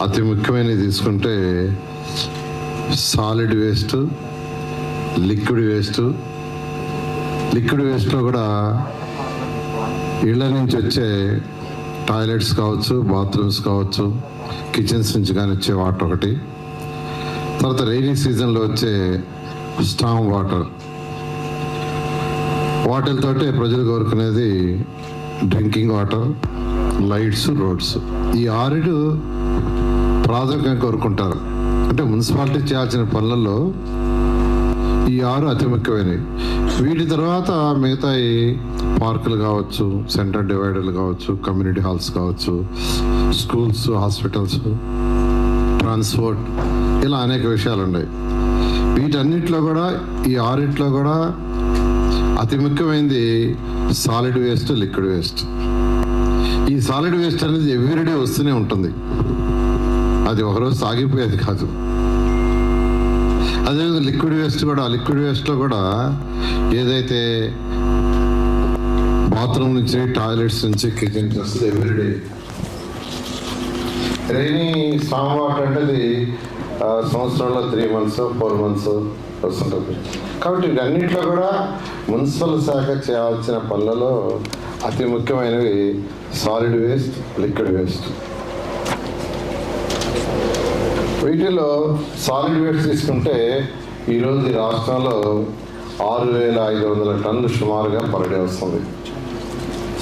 అతి ముఖ్యమైనది తీసుకుంటే solid waste, liquid waste. Liquid వేస్ట్లో కూడా ఇళ్ళ నుంచి వచ్చే టాయిలెట్స్ కావచ్చు, బాత్రూమ్స్ కావచ్చు, కిచెన్స్ నుంచి కానీ వచ్చే వాటర్ ఒకటి. తర్వాత రైనీ సీజన్లో వచ్చే స్టామ్ వాటర్, వాటితోటే ప్రజలు కోరుకునేది డ్రింకింగ్ వాటర్, లైట్స్, రోడ్స్. ఈ 6 ప్రాథమికంగా కోరుకుంటారు. అంటే మున్సిపాలిటీ చేయాల్సిన పనులలో ఈ 6 అతి ముఖ్యమైనవి. వీటి తర్వాత మిగతా పార్కులు కావచ్చు, సెంటర్ డివైడర్లు కావచ్చు, కమ్యూనిటీ హాల్స్ కావచ్చు, స్కూల్స్, హాస్పిటల్స్, ట్రాన్స్పోర్ట్, ఇలా అనేక విషయాలు ఉన్నాయి. వీటన్నిటిలో కూడా ఈ 6 కూడా అతి ముఖ్యమైనది సాలిడ్ వేస్ట్, లిక్విడ్ వేస్ట్. ఈ సాలిడ్ వేస్ట్ అనేది ఎవ్రీడే వస్తూనే ఉంటుంది, అది ఒకరోజు సాగిపోయేది కాదు. అదేవిధంగా లిక్విడ్ వేస్ట్ కూడా, లిక్విడ్ వేస్ట్లో కూడా ఏదైతే బాత్రూమ్ నుంచి, టాయిలెట్స్ నుంచి, కిచెన్ నుంచి వస్తుంది ఎవ్రీడే. రైనీ స్టామ్ వాటర్ అంటే సంవత్సరంలో 3 months 4 months వస్తుంటుంది. కాబట్టి వీటన్నిటిలో కూడా మున్సిపల్ శాఖ చేయాల్సిన పనులలో అతి ముఖ్యమైనవి సాలిడ్ వేస్ట్, లిక్విడ్ వేస్ట్. వీటిలో సాలిడ్ వేస్ట్ తీసుకుంటే ఈరోజు ఈ రాష్ట్రంలో 6,500 టన్నులు సుమారుగా పర్ డే వస్తుంది.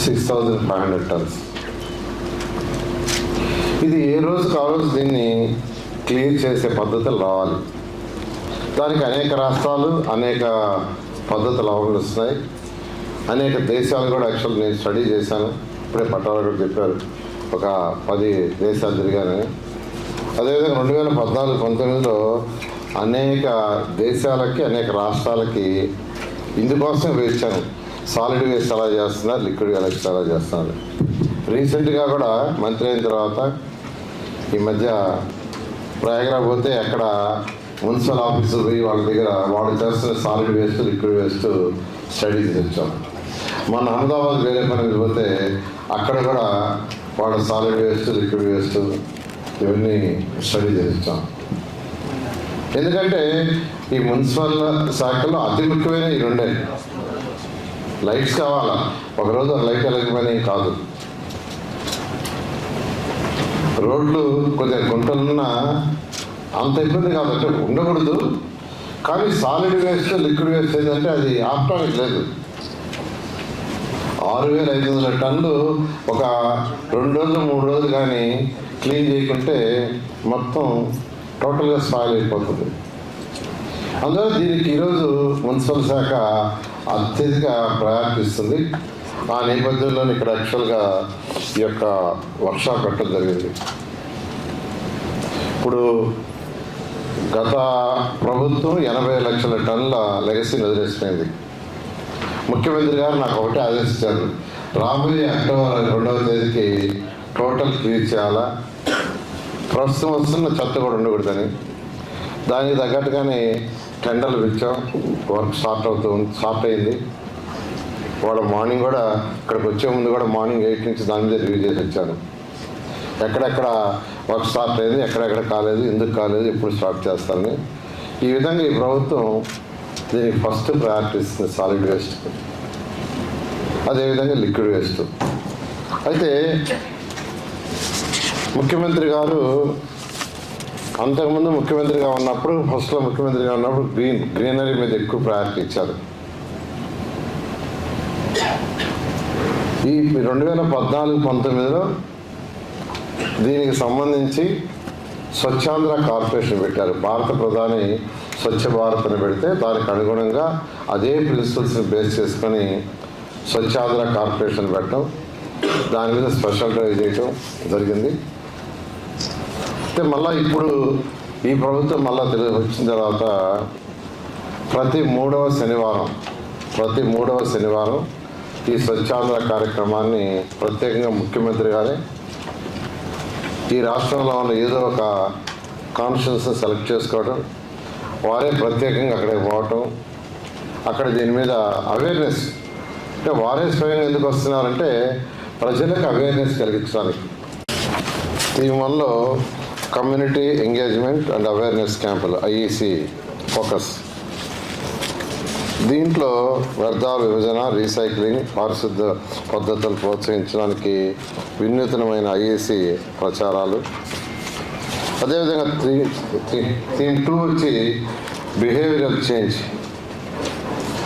6,500 tons. ఇది ఏ రోజుకు ఆ రోజు దీన్ని క్లియర్ చేసే పద్ధతులు రావాలి. దానికి అనేక రాష్ట్రాలు అనేక పద్ధతులు అవలంబిస్తున్నాయి. అనేక దేశాలు కూడా యాక్చువల్ నేను స్టడీ చేశాను. ఇప్పుడే పట్టాలు కూడా చెప్పారు, ఒక 10 దేశాలు తిరిగాను. అదేవిధంగా 2014-19లో అనేక దేశాలకి, అనేక రాష్ట్రాలకి ఇందుకోసం వేసాను. సాలిడ్ వేస్ట్ ఎలా చేస్తున్నారు, లిక్విడ్ వేస్ట్ ఎలా చేస్తున్నారు. రీసెంట్గా కూడా మంత్రి అయిన తర్వాత ఈ మధ్య ప్రయాగరాజ్ పోతే అక్కడ మున్సిపల్ ఆఫీసు పోయి వాళ్ళ దగ్గర వాళ్ళు చేస్తున్న solid waste, liquid waste study చేసి వచ్చాం. మన అహ్మదాబాద్ వేరే పని పోతే అక్కడ కూడా వాళ్ళ సాలిడ్ వేస్ట్, లిక్విడ్ వేస్ట్ ఇవన్నీ స్టడీ చేసి వచ్చాం. ఎందుకంటే ఈ మున్సిపల్ శాఖలో అతి ముఖ్యమైన ఈ 2. లైట్స్ కావాలా, ఒకరోజు లైట్ వెళ్ళకపోయినా కాదు. రోడ్లు కొద్దిగా గుంటలున్నా అంత ఇబ్బంది కాబట్టి ఉండకూడదు. కానీ సాలిడ్ వేస్ట్, లిక్విడ్ వేస్ట్ ఏంటంటే అది ఆపడానికి లేదు. 6,500 టన్నులు ఒక 2 రోజులు 3 రోజులు కానీ క్లీన్ చేయకుంటే మొత్తం టోటల్గా స్పాయిల్ అయిపోతుంది. అందువల్ల దీనికి ఈరోజు మున్సిపల్ శాఖ అత్యధిక ప్రయారిటీ ఇస్తుంది. ఆ నేపథ్యంలో ఇక్కడ యాక్చువల్గా ఈ యొక్క వర్క్షాప్ పెట్టడం జరిగింది. ఇప్పుడు గత ప్రభుత్వం 80 లక్షల టన్నుల లెగసీని వదిలేసిపోయింది. ముఖ్యమంత్రి గారు నాకు ఒకటే ఆదేశించారు, రాబోయే అక్టోబర్ 2వ తేదీకి టోటల్ క్లియర్ చేయాలా, ప్రస్తుతం వస్తున్న చెత్త కూడా ఉండకూడదని. దానికి తగ్గట్టుగానే టెండర్లు ఇచ్చాం. వర్క్ స్టార్ట్ అయింది. వాళ్ళ మార్నింగ్ కూడా ఇక్కడికి వచ్చే ముందు కూడా మార్నింగ్ 8 నుంచి దాని మీద రివ్యూ చేసి వచ్చాను. ఎక్కడెక్కడ వర్క్ స్టార్ట్ అయింది, ఎక్కడెక్కడ కాలేదు, ఎందుకు కాలేదు, ఎప్పుడు స్టార్ట్ చేస్తారని. ఈ విధంగా ఈ ప్రభుత్వం దీనికి ఫస్ట్ ప్రయారిటీ ఇస్తుంది సాలిడ్ వేస్ట్, అదేవిధంగా లిక్విడ్ వేస్ట్. అయితే ముఖ్యమంత్రి గారు అంతకుముందు ముఖ్యమంత్రిగా ఉన్నప్పుడు, ఫస్ట్లో ముఖ్యమంత్రిగా ఉన్నప్పుడు గ్రీనరీ మీద ఎక్కువ ప్రయారిటీ ఇచ్చారు. ఈ 2014-19లో దీనికి సంబంధించి స్వచ్ఛాంధ్ర కార్పొరేషన్ పెట్టారు. భారత ప్రధాని స్వచ్ఛ భారత్ అని పెడితే దానికి అనుగుణంగా అదే ప్రిన్సిపల్స్ని బేస్ చేసుకొని స్వచ్ఛాంధ్ర కార్పొరేషన్ పెట్టడం, దాని మీద స్పెషల్ డ్రైవ్ చేయటం జరిగింది. అయితే మళ్ళీ ఇప్పుడు ఈ ప్రభుత్వం మళ్ళీ వచ్చిన తర్వాత ప్రతి మూడవ శనివారం ఈ స్వచ్ఛాంధ్ర కార్యక్రమాన్ని ప్రత్యేకంగా ముఖ్యమంత్రి గారే ఈ రాష్ట్రంలో ఉన్న ఏదో ఒక కాన్స్టిట్యూన్సీ సెలెక్ట్ చేసుకోవడం, వారే ప్రత్యేకంగా అక్కడికి పోవటం, అక్కడ దీని మీద అవేర్నెస్, అంటే వారే స్వయంగా ఎందుకు వస్తున్నారంటే ప్రజలకు అవేర్నెస్ కలిగించడానికి. ఈ మనలో కమ్యూనిటీ ఎంగేజ్మెంట్ అండ్ అవేర్నెస్ క్యాంపులు ఐఈసి ఫోకస్. దీంట్లో వ్యర్థాల విభజన, రీసైక్లింగ్, పారిశుద్ధ పద్ధతులు ప్రోత్సహించడానికి వినూత్నమైన ఐఈసి ప్రచారాలు. అదేవిధంగా థీమ్ 2 వచ్చి behavioural change,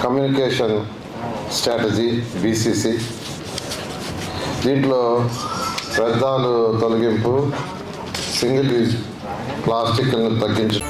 communication strategy BCC. దీంట్లో వ్యర్థాలు తొలగింపు, సింగిల్ యూజ్ ప్లాస్టిక్లను తగ్గించడం.